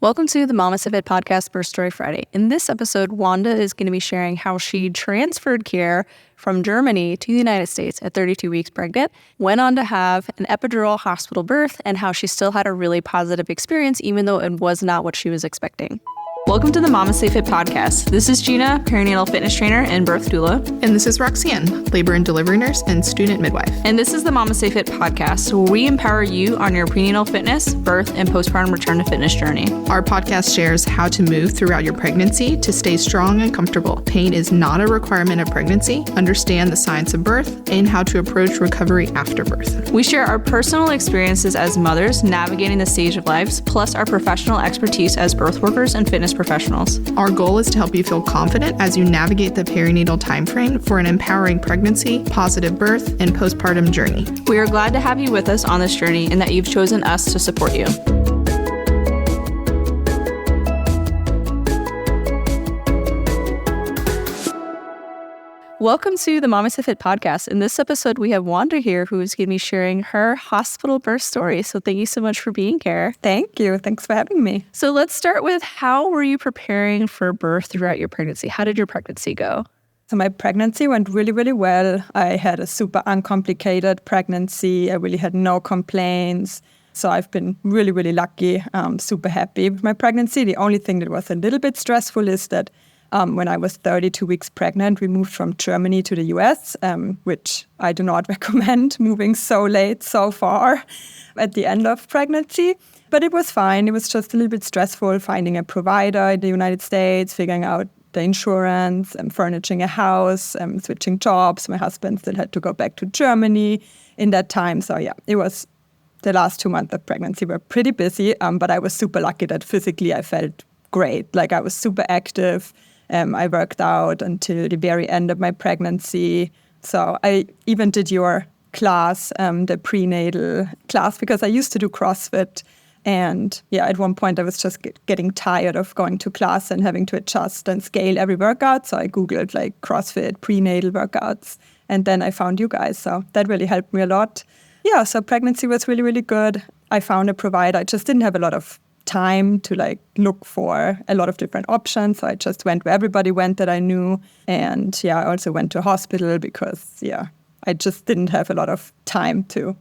Welcome to the MamasteFit podcast Birth Story Friday. In this episode, Wanda is going to be sharing how she transferred care from Germany to the United States at 32 weeks pregnant, went on to have an epidural hospital birth, and how she still had a really positive experience even though it was not what she was expecting. Welcome to the MamasteFit podcast. This is Gina, perinatal fitness trainer and birth doula. And this is Roxanne, labor and delivery nurse and student midwife. And this is the MamasteFit podcast, where we empower you on your prenatal fitness, birth, and postpartum return to fitness journey. Our podcast shares how to move throughout your pregnancy to stay strong and comfortable. Pain is not a requirement of pregnancy. Understand the science of birth and how to approach recovery after birth. We share our personal experiences as mothers navigating the stage of lives, plus our professional expertise as birth workers and fitness professionals. Our goal is to help you feel confident as you navigate the perinatal timeframe for an empowering pregnancy, positive birth, and postpartum journey. We are glad to have you with us on this journey and that you've chosen us to support you. Welcome to the MamasteFit podcast. In this episode, we have Wanda here, who is going to be sharing her hospital birth story. So thank you so much for being here. Thank you. Thanks for having me. So let's start with, how were you preparing for birth throughout your pregnancy? How did your pregnancy go? So my pregnancy went really, really well. I had a super uncomplicated pregnancy. I really had no complaints. So I've been really, really lucky. Super happy with my pregnancy. The only thing that was a little bit stressful is that when I was 32 weeks pregnant, we moved from Germany to the US, which I do not recommend, moving so late, so far at the end of pregnancy. But it was fine. It was just a little bit stressful finding a provider in the United States, figuring out the insurance, furnishing a house, switching jobs. My husband still had to go back to Germany in that time. So yeah, it was the last 2 months of pregnancy were pretty busy, but I was super lucky that physically I felt great. Like, I was super active. I worked out until the very end of my pregnancy. So I even did your class, the prenatal class, because I used to do CrossFit. And yeah, at one point I was just getting tired of going to class and having to adjust and scale every workout. So I Googled like CrossFit prenatal workouts. And then I found you guys. So that really helped me a lot. Yeah, so pregnancy was really, really good. I found a provider. I just didn't have a lot of time to look for a lot of different options. So I just went where everybody went that I knew. And yeah, I also went to a hospital because I just didn't have a lot of time to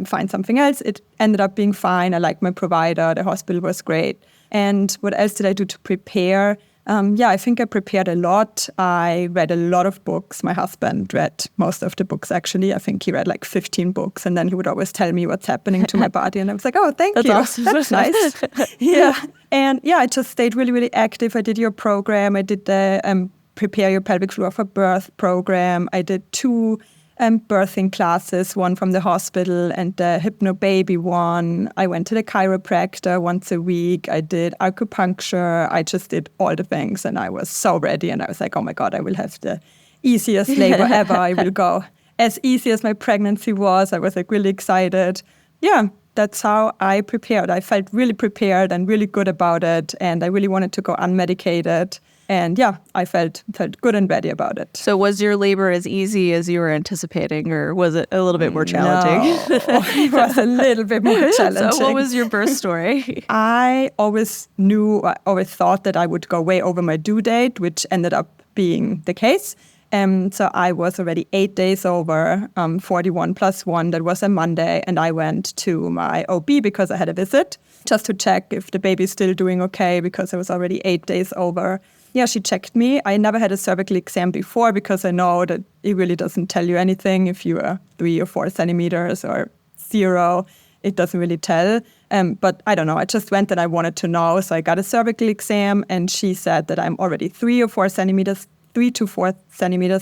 find something else. It ended up being fine. I liked my provider. The hospital was great. And what else did I do to prepare? I think I prepared a lot. I read a lot of books. My husband read most of the books, actually. I think he read 15 books. And then he would always tell me what's happening to my body. And I was like, oh, thank you. Awesome. That's nice. Yeah. And I just stayed really, really active. I did your program. I did the Prepare Your Pelvic Floor for Birth program. I did 2 birthing classes, one from the hospital and the hypnobaby one. I went to the chiropractor once a week. I did acupuncture. I just did all the things, and I was so ready. And I was like, oh my God, I will have the easiest labor ever. I will go as easy as my pregnancy was. I was really excited. Yeah, that's how I prepared. I felt really prepared and really good about it. And I really wanted to go unmedicated. And yeah, I felt good and ready about it. So was your labor as easy as you were anticipating, or was it a little bit more challenging? No, it was a little bit more challenging. So what was your birth story? I always thought that I would go way over my due date, which ended up being the case. So I was already 8 days over, 41 plus 1. That was a Monday. And I went to my OB because I had a visit, just to check if the baby's still doing okay, because I was already 8 days over. Yeah, she checked me. I never had a cervical exam before because I know that it really doesn't tell you anything. If you are 3 or 4 centimeters or 0, it doesn't really tell. But I don't know. I just went and I wanted to know. So I got a cervical exam, and she said that I'm already 3 to 4 centimeters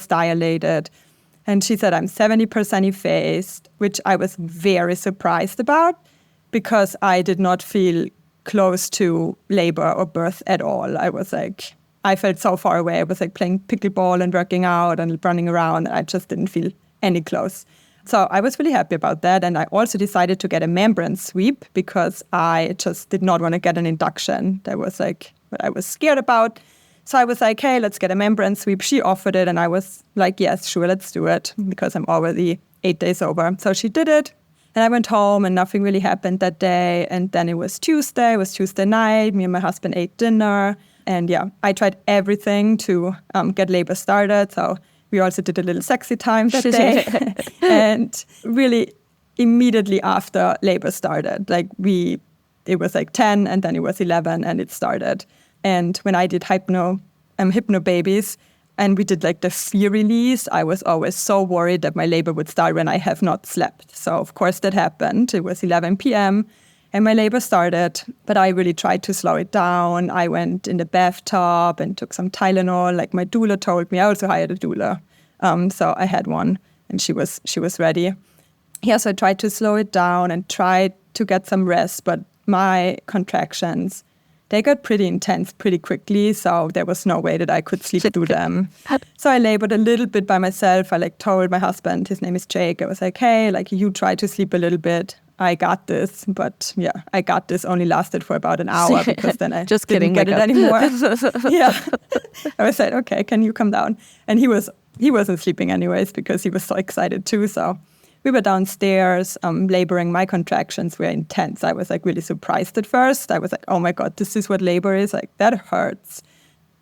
dilated. And she said I'm 70% effaced, which I was very surprised about because I did not feel close to labor or birth at all. I felt so far away. I was playing pickleball and working out and running around. And I just didn't feel any close. So I was really happy about that. And I also decided to get a membrane sweep because I just did not want to get an induction. That was what I was scared about. So I was like, hey, let's get a membrane sweep. She offered it. And I was like, yes, sure, let's do it because I'm already 8 days over. So she did it. And I went home and nothing really happened that day. And then it was Tuesday night. Me and my husband ate dinner. And yeah, I tried everything to get labor started. So we also did a little sexy time that day. And really immediately after labor started, it was 10 and then it was 11 and it started. And when I did hypno babies, and we did the fear release, I was always so worried that my labor would start when I have not slept. So of course that happened. It was 11 p.m. and my labor started, but I really tried to slow it down. I went in the bathtub and took some Tylenol. My doula told me. I also hired a doula. So I had one and she was ready. Yeah, so I tried to slow it down and tried to get some rest, but my contractions, they got pretty intense pretty quickly, so there was no way that I could sleep through them. So I labored a little bit by myself. I told my husband, his name is Jake, I was like, hey, you try to sleep a little bit. I got this. But yeah, I got this only lasted for about an hour because then I Just didn't get it anymore. Yeah. I was like, okay, can you come down? And he wasn't sleeping anyways because he was so excited too. So we were downstairs laboring. My contractions were intense. I was really surprised at first. I was like, oh my God, this is what labor is? That hurts.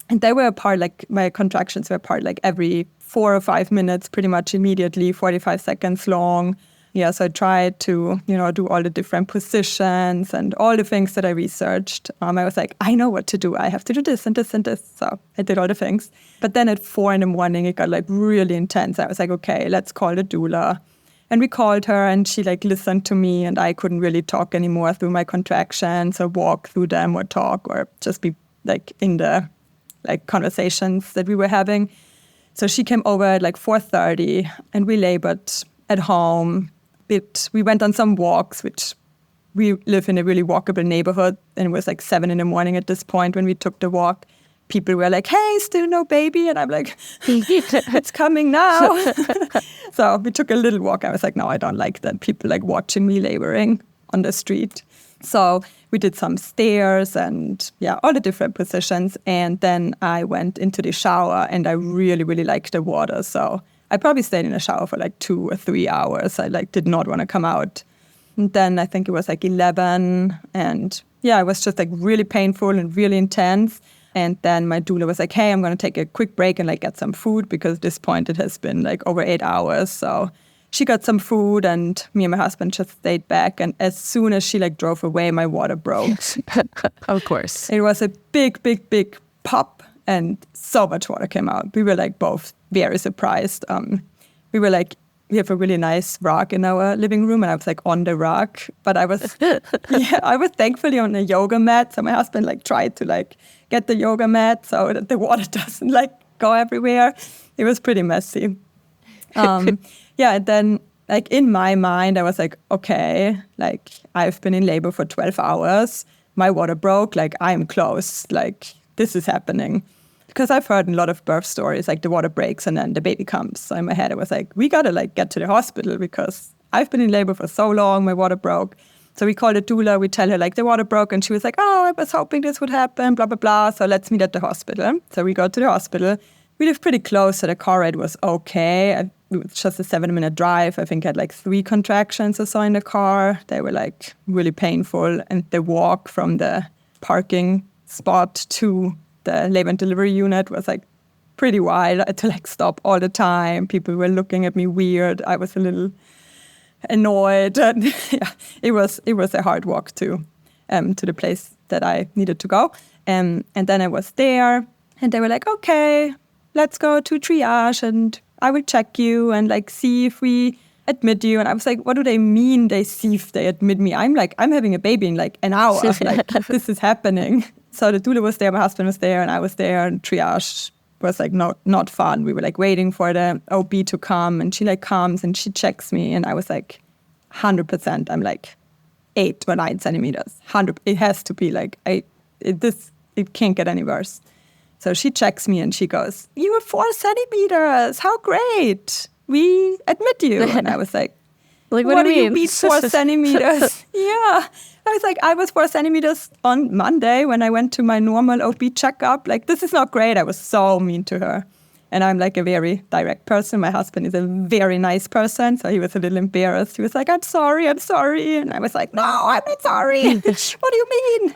And they were apart, my contractions were apart every 4 or 5 minutes, pretty much immediately, 45 seconds long. Yeah, so I tried to, do all the different positions and all the things that I researched. I was like, I know what to do. I have to do this and this and this. So I did all the things. But then at 4 a.m, it got really intense. I was like, okay, let's call the doula. And we called her and she listened to me and I couldn't really talk anymore through my contractions or walk through them or talk or just be in the conversations that we were having. So she came over at 4:30 and we labored at home. We went on some walks, which we live in a really walkable neighborhood, and it was 7 a.m. at this point when we took the walk. People were like, hey, still no baby? And I'm like, it's coming now. So we took a little walk. I was like, no, I don't like that. People watching me laboring on the street. So we did some stairs and all the different positions. And then I went into the shower and I really, really liked the water. So I probably stayed in the shower for 2 or 3 hours. I did not want to come out. And then I think it was 11. And it was just really painful and really intense. And then my doula was like, hey, I'm going to take a quick break and get some food because at this point it has been over 8 hours. So she got some food and me and my husband just stayed back. And as soon as she drove away, my water broke. Of course. It was a big, big, big pop and so much water came out. We were both very surprised. We were we have a really nice rock in our living room, and I was on the rock. But I was, I was thankfully on a yoga mat. So my husband tried to get the yoga mat so that the water doesn't go everywhere. It was pretty messy. And then in my mind, I was okay, I've been in labor for 12 hours. My water broke. I'm close. This is happening. Because I've heard a lot of birth stories, the water breaks and then the baby comes. So in my head, I was we got to get to the hospital because I've been in labor for so long, my water broke. So we called a doula, we tell her the water broke and she was oh, I was hoping this would happen, blah, blah, blah. So let's meet at the hospital. So we go to the hospital. We live pretty close, so the car ride was okay. It was just a 7-minute drive. I think I had 3 contractions or so in the car. They were really painful. And the walk from the parking spot to the labor and delivery unit was pretty wild. I had to stop all the time. People were looking at me weird. I was a little annoyed. And it was a hard walk to the place that I needed to go. And then I was there and they were okay, let's go to triage and I will check you and see if we admit you. And I was what do they mean they see if they admit me? I'm having a baby in an hour. This is happening. So the doula was there, my husband was there, and I was there, and triage was not fun. We were waiting for the OB to come, and she comes and she checks me, and I was 100%. I'm 8 or 9 centimeters. 100. It has to be it can't get any worse. So she checks me and she goes, "You are 4 centimeters. How great! We admit you." And I was what do you mean 4 centimeters? Yeah. I was I was 4 centimeters on Monday when I went to my normal OB checkup. This is not great. I was so mean to her. And I'm like a very direct person. My husband is a very nice person. So he was a little embarrassed. He was like, I'm sorry. And I was like, no, I'm not sorry. What do you mean?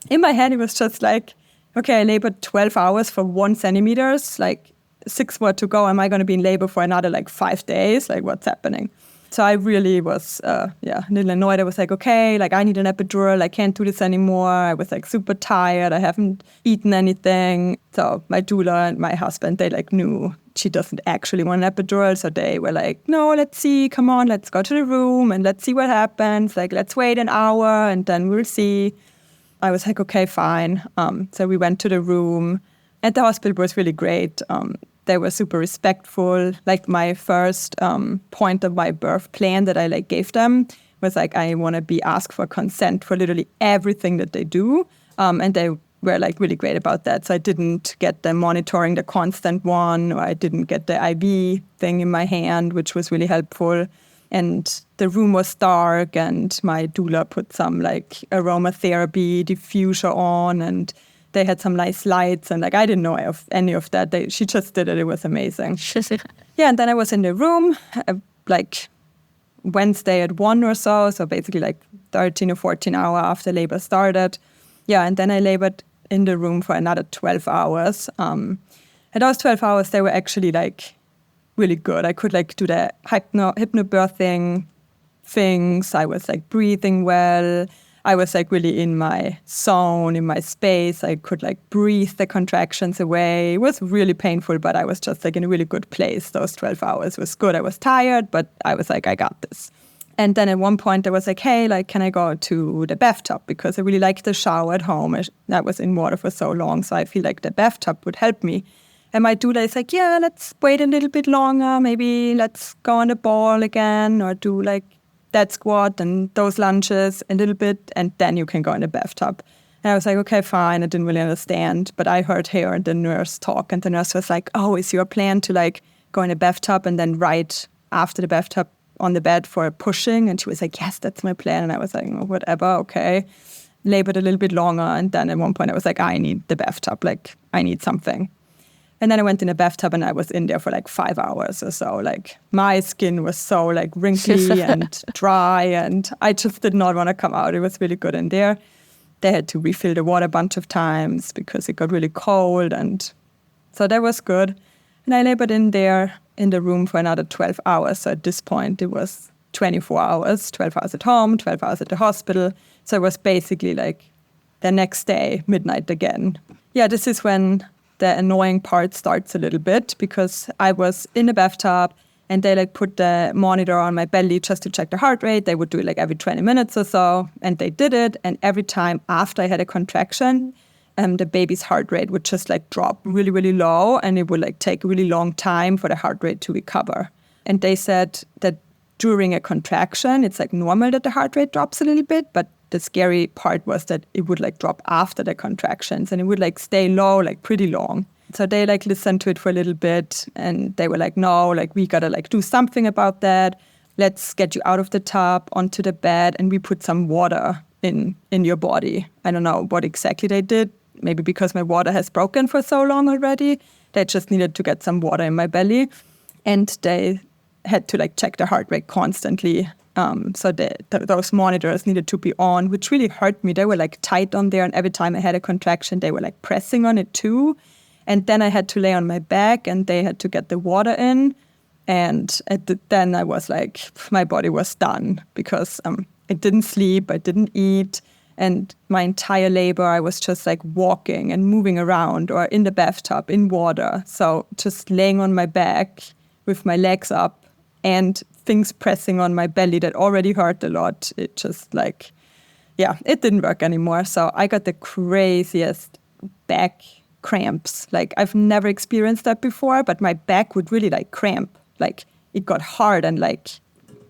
In my head, it was just like, okay, I labored 12 hours for 1 centimeter, like 6 more to go. Am I going to be in labor for another like 5 days? Like, what's happening? So I really was, a little annoyed. I was like, okay, like I need an epidural. I can't do this anymore. I was like super tired. I haven't eaten anything. So my doula and my husband, they like knew she doesn't actually want an epidural. So they were like, no, let's see. Come on, let's go to the room and let's see what happens. Like, let's wait an hour and then we'll see. I was like, okay, fine. So we went to the room and the hospital was really great. They were super respectful. Like my first point of my birth plan that I like gave them was like, I want to be asked for consent for literally everything that they do. And they were like really great about that. So I didn't get them monitoring the constant one, or I didn't get the IV thing in my hand, which was really helpful. And the room was dark and my doula put some like aromatherapy diffuser on and they had some nice lights and like I didn't know of any of that. She just did it. It was amazing. Yeah, and then I was in the room like Wednesday at 1 or so. So basically like 13 or 14 hours after labor started. Yeah, and then I labored in the room for another 12 hours. And those 12 hours, they were actually like really good. I could like do the hypnobirthing things. I was like breathing well. I was like really in my zone, in my space. I could like breathe the contractions away. It was really painful, but I was just like in a really good place. Those 12 hours was good. I was tired, but I was like, I got this. And then at one point I was like, hey, like, can I go to the bathtub? Because I really liked the shower at home. I was in water for so long, so I feel like the bathtub would help me. And my doula is like, yeah, let's wait a little bit longer. Maybe let's go on the ball again or do like that squat and those lunges a little bit, and then you can go in the bathtub. And I was like, okay, fine. I didn't really understand, but I heard her and the nurse talk, and the nurse was like, oh, is your plan to like go in the bathtub and then right after the bathtub on the bed for pushing? And she was like, yes, that's my plan. And I was like, oh, whatever, okay. Labored a little bit longer, and then at one point I was like, I need the bathtub, like I need something. And then I went in the bathtub and I was in there for like 5 hours or so. Like my skin was so like wrinkly and dry and I just did not want to come out. It was really good in there. They had to refill the water a bunch of times because it got really cold. And so that was good. And I labored in there in the room for another 12 hours. So at this point it was 24 hours, 12 hours at home, 12 hours at the hospital. So it was basically like the next day, midnight again. Yeah, this is when the annoying part starts a little bit because I was in the bathtub and they like put the monitor on my belly just to check the heart rate. They would do it like every 20 minutes or so, and they did it. And every time after I had a contraction, the baby's heart rate would just like drop really, really low, and it would like take a really long time for the heart rate to recover. And they said that during a contraction, it's like normal that the heart rate drops a little bit, but the scary part was that it would like drop after the contractions and it would like stay low, like pretty long. So they like listened to it for a little bit and they were like, no, like we gotta like do something about that. Let's get you out of the tub onto the bed and we put some water in your body. I don't know what exactly they did. Maybe because my water has broken for so long already, they just needed to get some water in my belly. And they had to like check the heart rate constantly. So those monitors needed to be on, which really hurt me. They were like tight on there, and every time I had a contraction, they were like pressing on it too. And then I had to lay on my back, and they had to get the water in. And then I was like, my body was done because I didn't sleep, I didn't eat. And my entire labor, I was just like walking and moving around or in the bathtub, in water. So just laying on my back with my legs up and things pressing on my belly that already hurt a lot. It just like, yeah, it didn't work anymore. So I got the craziest back cramps. Like I've never experienced that before, but my back would really like cramp. Like it got hard and like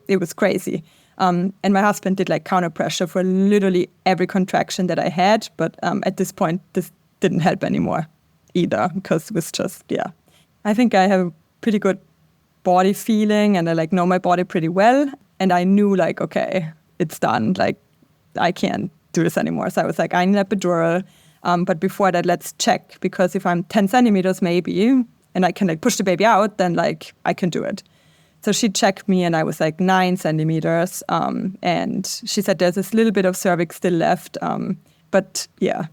it was crazy. And my husband did like counter pressure for literally every contraction that I had. But at this point, this didn't help anymore either because it was just, yeah. I think I have a pretty good body feeling and I like know my body pretty well. And I knew like, okay, it's done. Like I can't do this anymore. So I was like, I need an epidural. But before that, let's check, because if I'm 10 centimeters, maybe and I can like push the baby out, then like I can do it. So she checked me and I was like 9 centimeters. And she said there's this little bit of cervix still left. But yeah,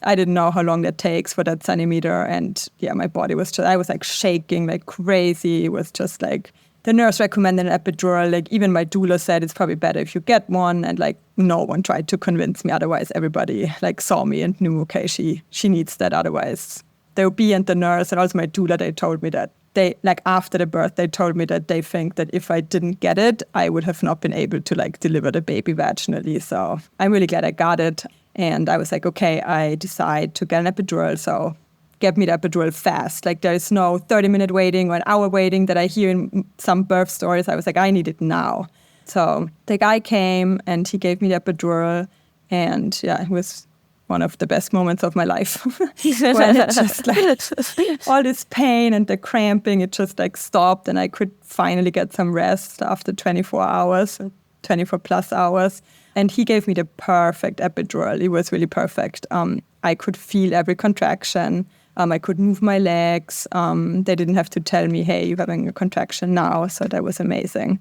I didn't know how long that takes for that centimeter. And yeah, my body was just, I was like shaking like crazy. It was just like, the nurse recommended an epidural. Like even my doula said it's probably better if you get one. And like no one tried to convince me. Otherwise, everybody like saw me and knew, okay, she needs that. Otherwise, the OB and the nurse and also my doula, they told me that they, like after the birth, they told me that they think that if I didn't get it, I would have not been able to like deliver the baby vaginally. So I'm really glad I got it. And I was like, okay, I decide to get an epidural. So get me the epidural fast. Like there is no 30-minute waiting or an hour waiting that I hear in some birth stories. I was like, I need it now. So the guy came and he gave me the epidural. And yeah, it was one of the best moments of my life. When it just like all this pain and the cramping, it just like stopped and I could finally get some rest after 24 hours, 24 plus hours. And he gave me the perfect epidural. It was really perfect. I could feel every contraction. I could move my legs. They didn't have to tell me, hey, you're having a contraction now. So that was amazing.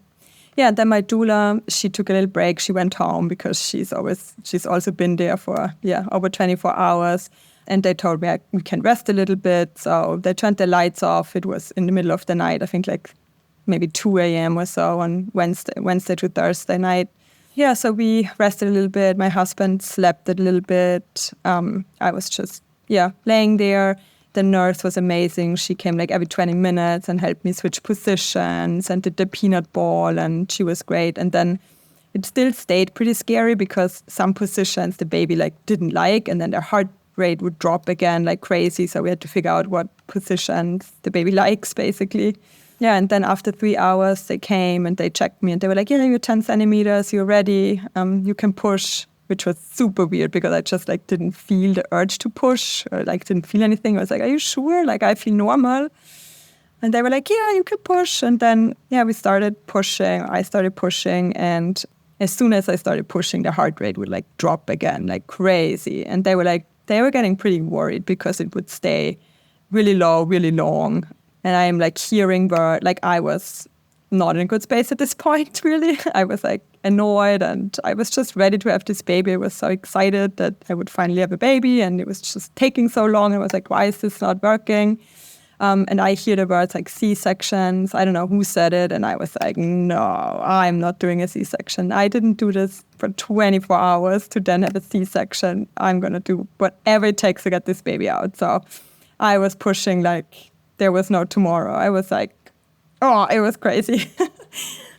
Yeah, then my doula, she took a little break. She went home because she's also been there for, over 24 hours. And they told me we can rest a little bit. So they turned the lights off. It was in the middle of the night, I think like maybe 2 a.m. or so on Wednesday to Thursday night. Yeah, so we rested a little bit. My husband slept a little bit. I was just, laying there. The nurse was amazing. She came like every 20 minutes and helped me switch positions and did the peanut ball, and she was great. And then it still stayed pretty scary because some positions the baby like didn't like, and then their heart rate would drop again like crazy. So we had to figure out what positions the baby likes, basically. Yeah, and then after 3 hours, they came and they checked me and they were like, yeah, you're 10 centimeters, you're ready, you can push. Which was super weird because I just like didn't feel the urge to push or like didn't feel anything. I was like, are you sure? Like I feel normal. And they were like, yeah, you can push. And then, we started pushing. I started pushing. And as soon as I started pushing, the heart rate would like drop again, like crazy. And they were getting pretty worried because it would stay really low, really long. And I'm like hearing where like I was not in a good space at this point, really. I was like annoyed and I was just ready to have this baby. I was so excited that I would finally have a baby and it was just taking so long. I was like, why is this not working? And I hear the words like C-sections. I don't know who said it. And I was like, no, I'm not doing a C-section. I didn't do this for 24 hours to then have a C-section. I'm going to do whatever it takes to get this baby out. So I was pushing like there was no tomorrow. I was like, oh, it was crazy.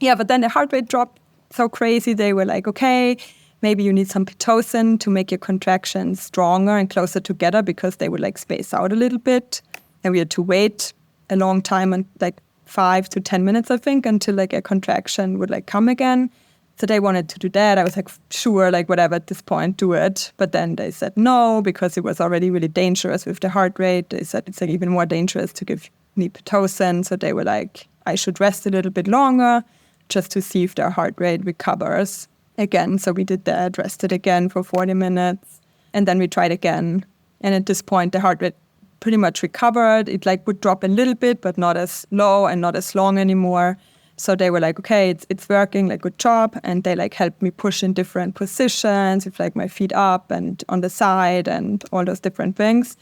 But then the heart rate dropped so crazy. They were like, okay, maybe you need some Pitocin to make your contractions stronger and closer together because they would like space out a little bit. And we had to wait a long time, and like 5 to 10 minutes, I think, until like a contraction would like come again. So they wanted to do that. I was like, sure, like whatever at this point, do it. But then they said no, because it was already really dangerous with the heart rate. They said it's like even more dangerous to give me Pitocin. So they were like, I should rest a little bit longer just to see if their heart rate recovers again. So we did that, rested again for 40 minutes, and then we tried again. And at this point, the heart rate pretty much recovered. It like would drop a little bit, but not as low and not as long anymore. So they were like, okay, it's working, like good job. And they like helped me push in different positions with like my feet up and on the side and all those different things.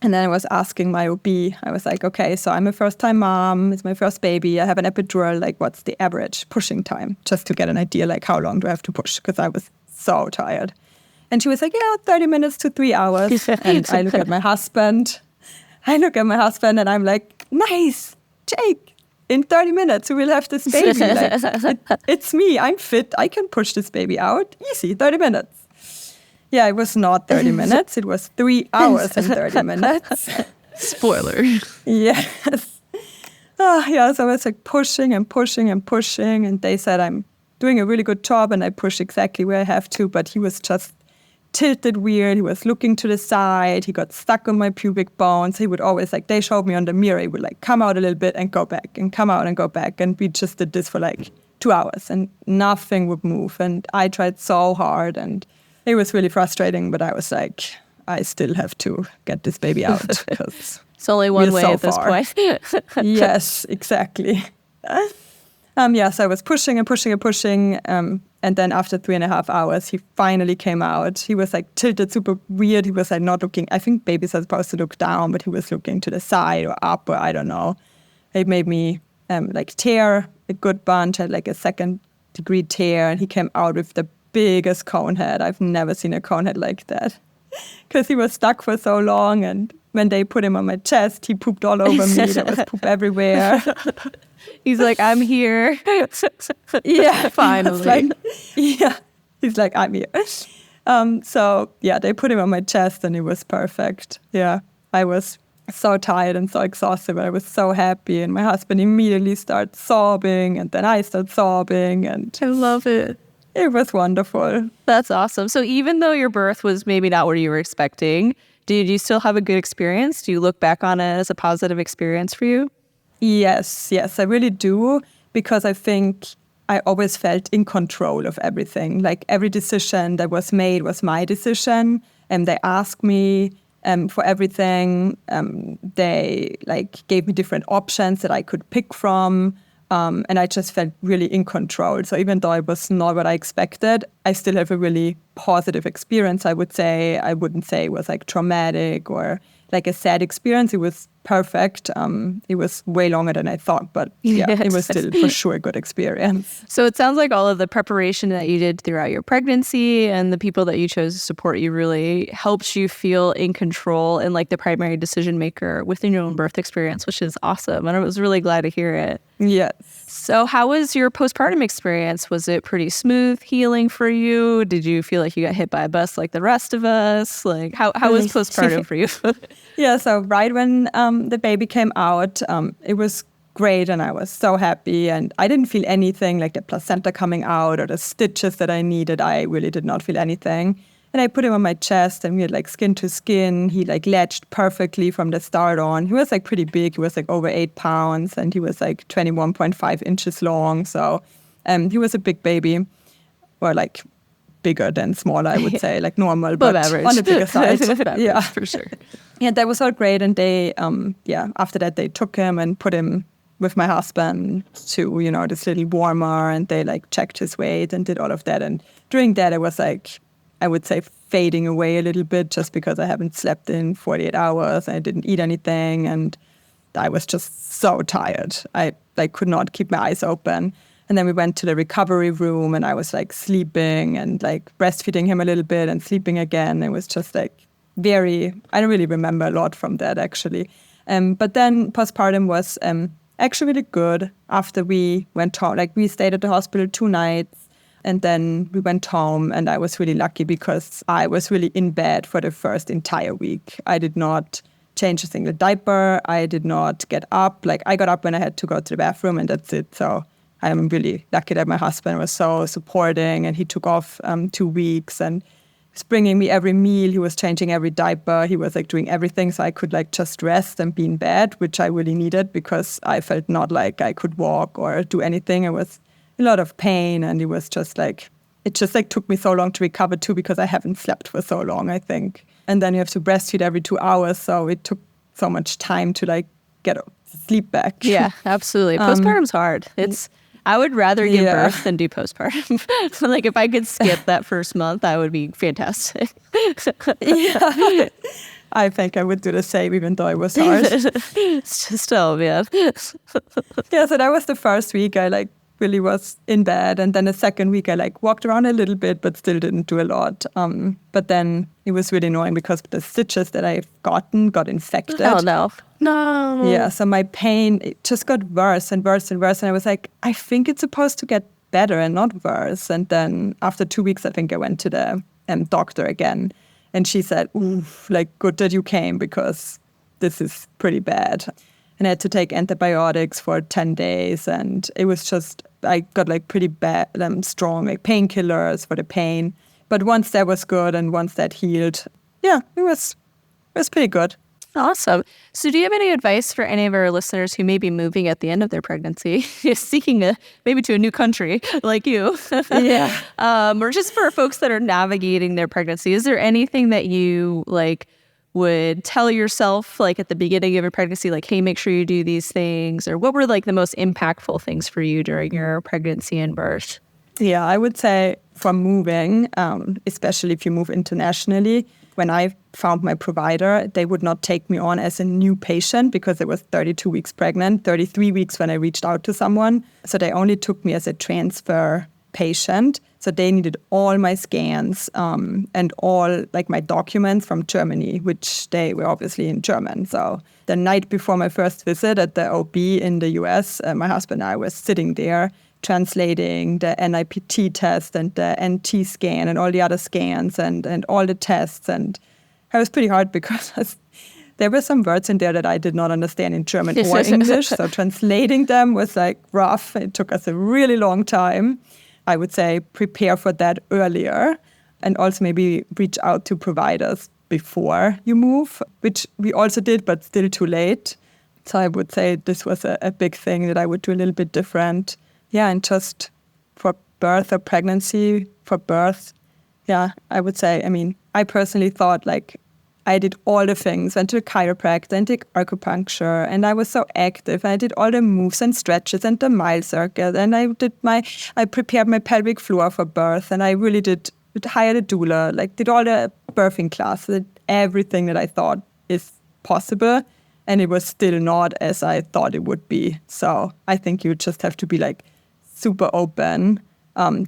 And then I was asking my OB, I was like, okay, so I'm a first-time mom. It's my first baby. I have an epidural. Like, what's the average pushing time? Just to get an idea, like, how long do I have to push? Because I was so tired. And she was like, 30 minutes to 3 hours. And I look at my husband. And I'm like, nice, Jake. In 30 minutes, we will have this baby. Like, it's me. I'm fit. I can push this baby out. Easy, 30 minutes. Yeah, it was not 30 minutes. It was 3 hours and 30 minutes. Spoiler. Yes. So I was like pushing and pushing and pushing. And they said I'm doing a really good job and I push exactly where I have to. But he was just tilted weird. He was looking to the side. He got stuck on my pubic bones. He would always like, they showed me on the mirror. He would like come out a little bit and go back and come out and go back. And we just did this for like 2 hours and nothing would move. And I tried so hard and it was really frustrating, but I was like, I still have to get this baby out because It's only one way so at this far. point. Yes, exactly. So I was pushing and pushing and pushing. And then after 3.5 hours, he finally came out. He was like tilted super weird. He was like not looking, I think babies are supposed to look down, but he was looking to the side or up, or I don't know. It made me like tear a good bunch. I had like a 2nd-degree tear, and he came out with the biggest cone head. I've never seen a cone head like that, because he was stuck for so long. And when they put him on my chest, he pooped all over me. There was poop everywhere. He's like, I'm here. Yeah, finally. He's like, I'm here. They put him on my chest, and it was perfect. Yeah, I was so tired and so exhausted, but I was so happy. And my husband immediately started sobbing, and then I started sobbing, and I love it. It was wonderful. That's awesome. So even though your birth was maybe not what you were expecting, did you still have a good experience? Do you look back on it as a positive experience for you? Yes, I really do, because I think I always felt in control of everything. Like every decision that was made was my decision, and they asked me for everything. They like gave me different options that I could pick from, and I just felt really in control. So even though it was not what I expected, I still have a really positive experience, I would say. I wouldn't say it was like traumatic or like a sad experience. It was perfect. It was way longer than I thought, but it was still for sure a good experience. So it sounds like all of the preparation that you did throughout your pregnancy and the people that you chose to support you really helped you feel in control and like the primary decision maker within your own birth experience, which is awesome. And I was really glad to hear it. Yes. So how was your postpartum experience? Was it pretty smooth healing for you? Did you feel like you got hit by a bus like the rest of us? Like how was postpartum for you? Yeah, so right when the baby came out, it was great, and I was so happy, and I didn't feel anything like the placenta coming out or the stitches that I needed. I really did not feel anything. And I put him on my chest, and we had like skin to skin. He like latched perfectly from the start on. He was like pretty big. He was like over 8 pounds, and he was like 21.5 inches long. So he was a big baby, or like bigger than smaller, I would say, like normal, but average. on the bigger side. Yeah, for sure. Yeah, that was all great. And they, after that, they took him and put him with my husband to, this little warmer, and they like checked his weight and did all of that. And during that, I was like, I would say fading away a little bit, just because I haven't slept in 48 hours. And I didn't eat anything, and I was just so tired. I could not keep my eyes open. And then we went to the recovery room, and I was like sleeping and like breastfeeding him a little bit and sleeping again. It was just like I don't really remember a lot from that, actually. But then postpartum was actually really good after we went home. Like we stayed at the hospital 2 nights, and then we went home, and I was really lucky because I was really in bed for the first entire week. I did not change a single diaper. I did not get up. Like I got up when I had to go to the bathroom, and that's it. So I'm really lucky that my husband was so supporting, and he took off 2 weeks and was bringing me every meal. He was changing every diaper. He was like doing everything so I could like just rest and be in bed, which I really needed because I felt not like I could walk or do anything. I was in a lot of pain, and it was just like, it just like took me so long to recover too, because I haven't slept for so long, I think. And then you have to breastfeed every 2 hours. So it took so much time to like get sleep back. Yeah, absolutely. Postpartum's hard. I would rather give birth than do postpartum. Like if I could skip that first month, that would be fantastic. Yeah. I think I would do the same, even though it was hard. It's just so bad. Yeah, so that was the first week. I like really was in bed, and then the second week I like walked around a little bit, but still didn't do a lot. But then it was really annoying because the stitches that I've gotten got infected. Oh no. Yeah, so my pain, it just got worse and worse and worse. And I was like, I think it's supposed to get better and not worse. And then after 2 weeks, I think I went to the doctor again. And she said, oof, like, good that you came, because this is pretty bad. And I had to take antibiotics for 10 days. And it was just, I got like pretty bad, strong like painkillers for the pain. But once that was good and once that healed, yeah, it was pretty good. Awesome. So do you have any advice for any of our listeners who may be moving at the end of their pregnancy, seeking maybe to a new country like you? Yeah. Or just for folks that are navigating their pregnancy, is there anything that you like would tell yourself like at the beginning of your pregnancy, like, hey, make sure you do these things? Or what were like the most impactful things for you during your pregnancy and birth? Yeah, I would say from moving, especially if you move internationally, when I found my provider, they would not take me on as a new patient because I was 32 weeks pregnant, 33 weeks when I reached out to someone. So they only took me as a transfer patient. So they needed all my scans and all like my documents from Germany, which they were obviously in German. So the night before my first visit at the OB in the US, my husband and I were sitting there translating the NIPT test and the NT scan and all the other scans and all the tests. And it was pretty hard because there were some words in there that I did not understand in German or English. So translating them was like rough. It took us a really long time. I would say prepare for that earlier and also maybe reach out to providers before you move, which we also did, but still too late. So I would say this was a big thing that I would do a little bit different. Yeah, and just for birth or pregnancy, for birth, yeah, I would say, I mean, I personally thought like I did all the things, went to a chiropractor and did acupuncture, and I was so active. I did all the moves and stretches and the mile circuit, and I prepared my pelvic floor for birth, and I really hired a doula, like did all the birthing classes, did everything that I thought is possible, and it was still not as I thought it would be. So I think you just have to be like super open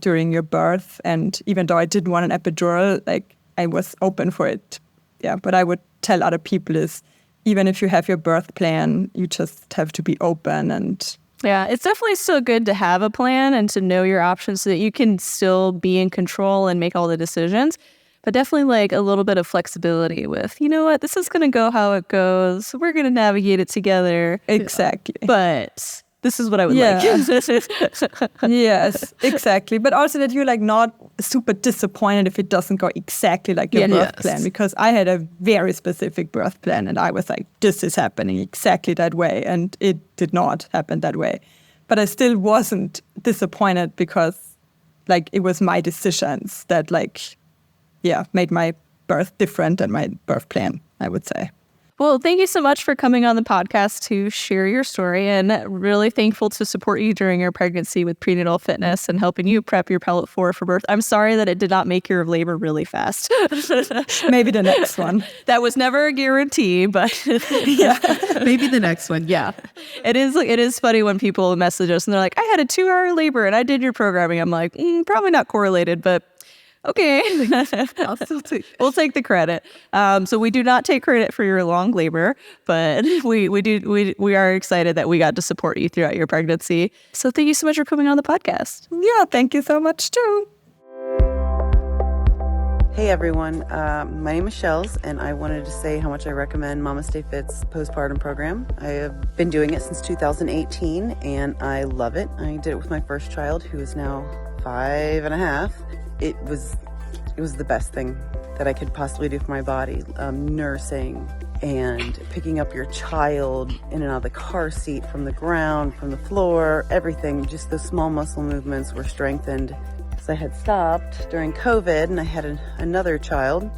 during your birth, and even though I didn't want an epidural, like I was open for it. Yeah, but I would tell other people is even if you have your birth plan, you just have to be open. And yeah, it's definitely still good to have a plan and to know your options so that you can still be in control and make all the decisions. But definitely like a little bit of flexibility with, you know what, this is going to go how it goes. We're going to navigate it together. Exactly. But this is what I would like. Yes, exactly. But also that you're like not super disappointed if it doesn't go exactly like your birth plan. Because I had a very specific birth plan and I was like, this is happening exactly that way. And it did not happen that way. But I still wasn't disappointed because like it was my decisions that like, yeah, made my birth different than my birth plan, I would say. Well, thank you so much for coming on the podcast to share your story, and really thankful to support you during your pregnancy with prenatal fitness and helping you prep your pellet for birth. I'm sorry that it did not make your labor really fast. Maybe the next one. That was never a guarantee, but yeah, maybe the next one. Yeah. It is funny when people message us and they're like, I had a 2-hour labor and I did your programming. I'm like, probably not correlated, but okay. We'll take the credit. So we do not take credit for your long labor, but we are excited that we got to support you throughout your pregnancy. So thank you so much for coming on the podcast. Yeah, thank you so much too. Hey everyone, my name is Shells, and I wanted to say how much I recommend MamasteFit's postpartum program. I have been doing it since 2018, and I love it. I did it with my first child, who is now 5.5. It was the best thing that I could possibly do for my body. Nursing and picking up your child in and out of the car seat, from the ground, from the floor, everything. Just those small muscle movements were strengthened. So I had stopped during COVID and I had another child,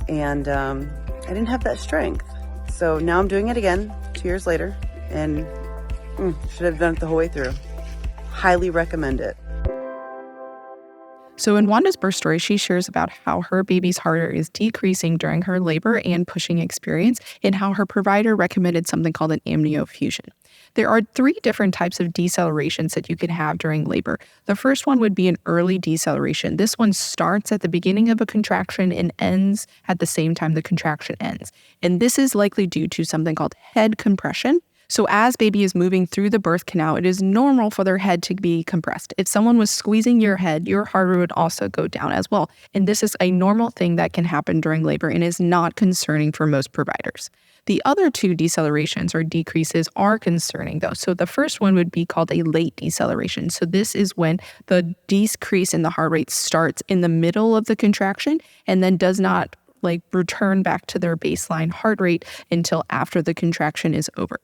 and I didn't have that strength. So now I'm doing it again 2 years later, and should have done it the whole way through. Highly recommend it. So in Wanda's birth story, she shares about how her baby's heart rate is decreasing during her labor and pushing experience, and how her provider recommended something called an amniofusion. There are 3 different types of decelerations that you can have during labor. The first one would be an early deceleration. This one starts at the beginning of a contraction and ends at the same time the contraction ends. And this is likely due to something called head compression. So as baby is moving through the birth canal, it is normal for their head to be compressed. If someone was squeezing your head, your heart rate would also go down as well. And this is a normal thing that can happen during labor and is not concerning for most providers. The other 2 decelerations or decreases are concerning though. So the first one would be called a late deceleration. So this is when the decrease in the heart rate starts in the middle of the contraction and then does not return back to their baseline heart rate until after the contraction is over.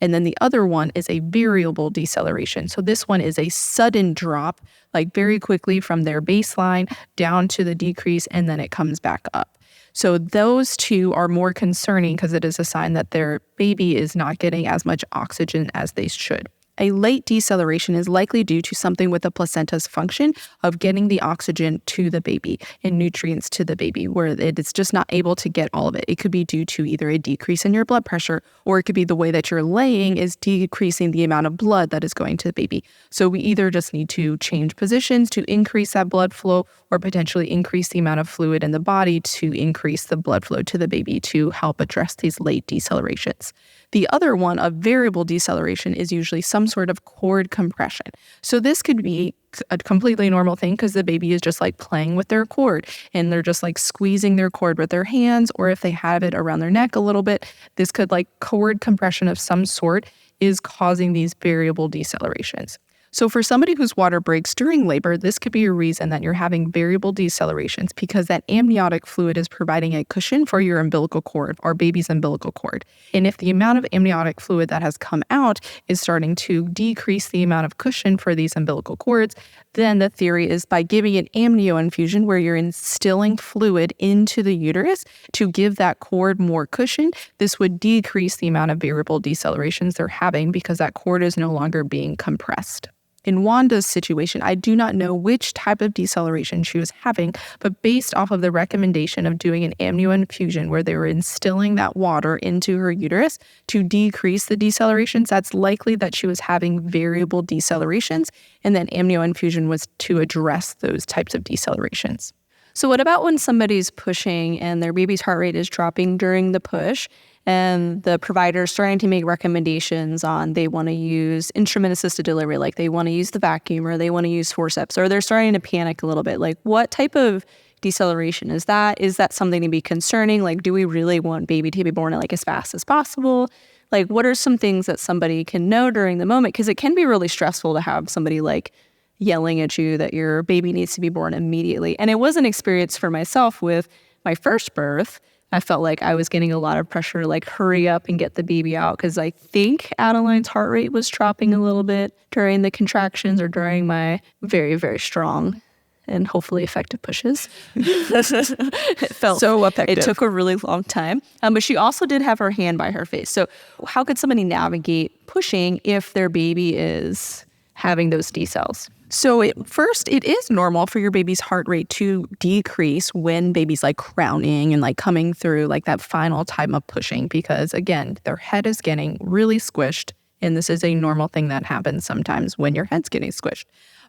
And then the other one is a variable deceleration. So this one is a sudden drop, very quickly from their baseline down to the decrease, and then it comes back up. So those two are more concerning because it is a sign that their baby is not getting as much oxygen as they should. A late deceleration is likely due to something with the placenta's function of getting the oxygen to the baby and nutrients to the baby, where it's just not able to get all of it. It could be due to either a decrease in your blood pressure, or it could be the way that you're laying is decreasing the amount of blood that is going to the baby. So we either just need to change positions to increase that blood flow, or potentially increase the amount of fluid in the body to increase the blood flow to the baby to help address these late decelerations. The other one, a variable deceleration, is usually some sort of cord compression. So this could be a completely normal thing because the baby is just like playing with their cord and they're just like squeezing their cord with their hands, or if they have it around their neck a little bit, this could like cord compression of some sort is causing these variable decelerations. So for somebody whose water breaks during labor, this could be a reason that you're having variable decelerations because that amniotic fluid is providing a cushion for your umbilical cord or baby's umbilical cord. And if the amount of amniotic fluid that has come out is starting to decrease the amount of cushion for these umbilical cords, then the theory is by giving an amnio infusion where you're instilling fluid into the uterus to give that cord more cushion, this would decrease the amount of variable decelerations they're having because that cord is no longer being compressed. In Wanda's situation, I do not know which type of deceleration she was having, but based off of the recommendation of doing an amnio infusion where they were instilling that water into her uterus to decrease the decelerations, that's likely that she was having variable decelerations, and that amnio infusion was to address those types of decelerations. So what about when somebody's pushing and their baby's heart rate is dropping during the push and the provider is starting to make recommendations on they want to use instrument-assisted delivery, like they want to use the vacuum or they want to use forceps, or they're starting to panic a little bit? Like what type of deceleration is that? Is that something to be concerning? Like do we really want baby to be born like as fast as possible? Like what are some things that somebody can know during the moment? Because it can be really stressful to have somebody like yelling at you that your baby needs to be born immediately. And it was an experience for myself with my first birth. I felt like I was getting a lot of pressure to like hurry up and get the baby out because I think Adeline's heart rate was dropping a little bit during the contractions or during my very, very strong and hopefully effective pushes. It felt so effective. It took a really long time. But she also did have her hand by her face. So how could somebody navigate pushing if their baby is having those decels? So first, it is normal for your baby's heart rate to decrease when baby's like crowning and like coming through like that final time of pushing because, again, their head is getting really squished. And this is a normal thing that happens sometimes when your head's getting squished.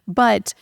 But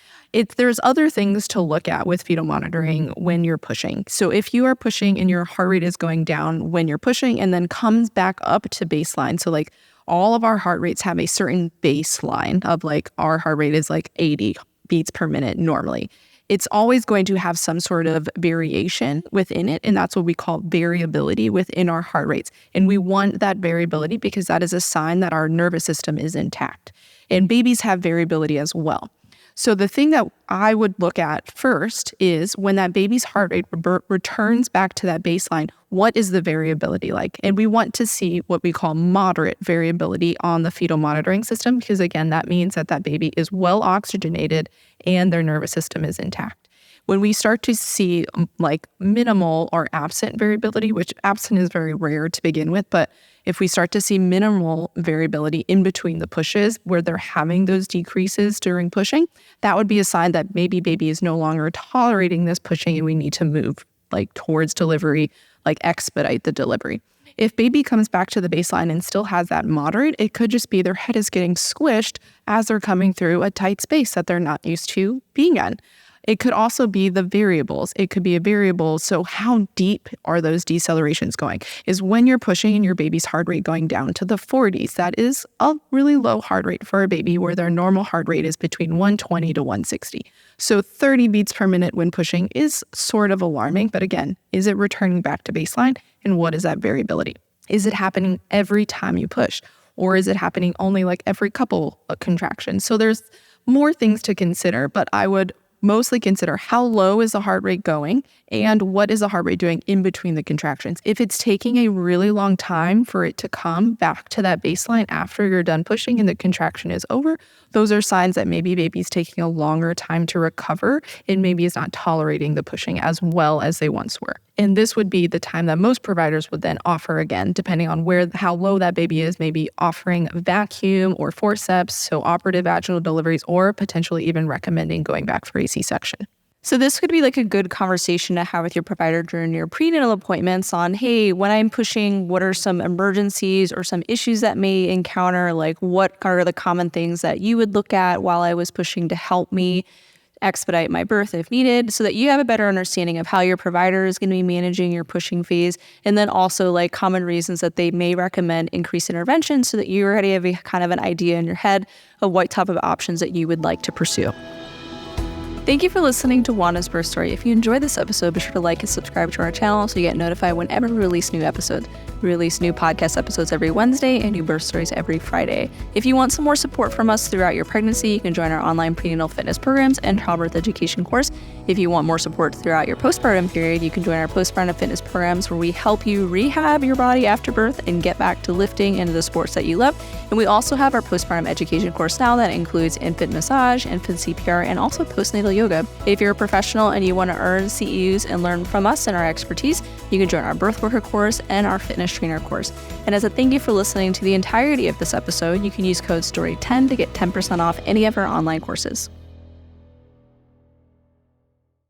there's other things to look at with fetal monitoring when you're pushing. So if you are pushing and your heart rate is going down when you're pushing and then comes back up to baseline, so like all of our heart rates have a certain baseline of like our heart rate is like 80 beats per minute normally. It's always going to have some sort of variation within it, and that's what we call variability within our heart rates. And we want that variability because that is a sign that our nervous system is intact. And babies have variability as well. So the thing that I would look at first is when that baby's heart rate returns back to that baseline, what is the variability like? And we want to see what we call moderate variability on the fetal monitoring system because, again, that means that that baby is well oxygenated and their nervous system is intact. When we start to see like minimal or absent variability, which absent is very rare to begin with, but if we start to see minimal variability in between the pushes where they're having those decreases during pushing, that would be a sign that maybe baby is no longer tolerating this pushing and we need to move like towards delivery, like expedite the delivery. If baby comes back to the baseline and still has that moderate, it could just be their head is getting squished as they're coming through a tight space that they're not used to being in. It could also be the variables. It could be a variable. So how deep are those decelerations going? Is when you're pushing and your baby's heart rate going down to the 40s. That is a really low heart rate for a baby where their normal heart rate is between 120 to 160. So 30 beats per minute when pushing is sort of alarming. But again, is it returning back to baseline? And what is that variability? Is it happening every time you push? Or is it happening only like every couple of contractions? So there's more things to consider, but I would mostly consider how low is the heart rate going and what is the heart rate doing in between the contractions. If it's taking a really long time for it to come back to that baseline after you're done pushing and the contraction is over, those are signs that maybe baby's taking a longer time to recover and maybe is not tolerating the pushing as well as they once were. And this would be the time that most providers would then offer again, depending on how low that baby is, maybe offering vacuum or forceps, so operative vaginal deliveries, or potentially even recommending going back for a C-section. So this could be like a good conversation to have with your provider during your prenatal appointments on, hey, when I'm pushing, what are some emergencies or some issues that may encounter? Like, what are the common things that you would look at while I was pushing to help me expedite my birth if needed, so that you have a better understanding of how your provider is going to be managing your pushing phase, and then also like common reasons that they may recommend increased intervention, so that you already have a kind of an idea in your head of what type of options that you would like to pursue. Thank you for listening to Wanda's Birth Story. If you enjoyed this episode, be sure to like and subscribe to our channel so you get notified whenever we release new episodes. We release new podcast episodes every Wednesday and new birth stories every Friday. If you want some more support from us throughout your pregnancy, you can join our online prenatal fitness programs and childbirth education course. If you want more support throughout your postpartum period, you can join our postpartum fitness programs where we help you rehab your body after birth and get back to lifting into the sports that you love. And we also have our postpartum education course now that includes infant massage, infant CPR, and also postnatal yoga. If you're a professional and you want to earn CEUs and learn from us and our expertise, you can join our birth worker course and our fitness trainer course. And as a thank you for listening to the entirety of this episode, you can use code STORY10 to get 10% off any of our online courses.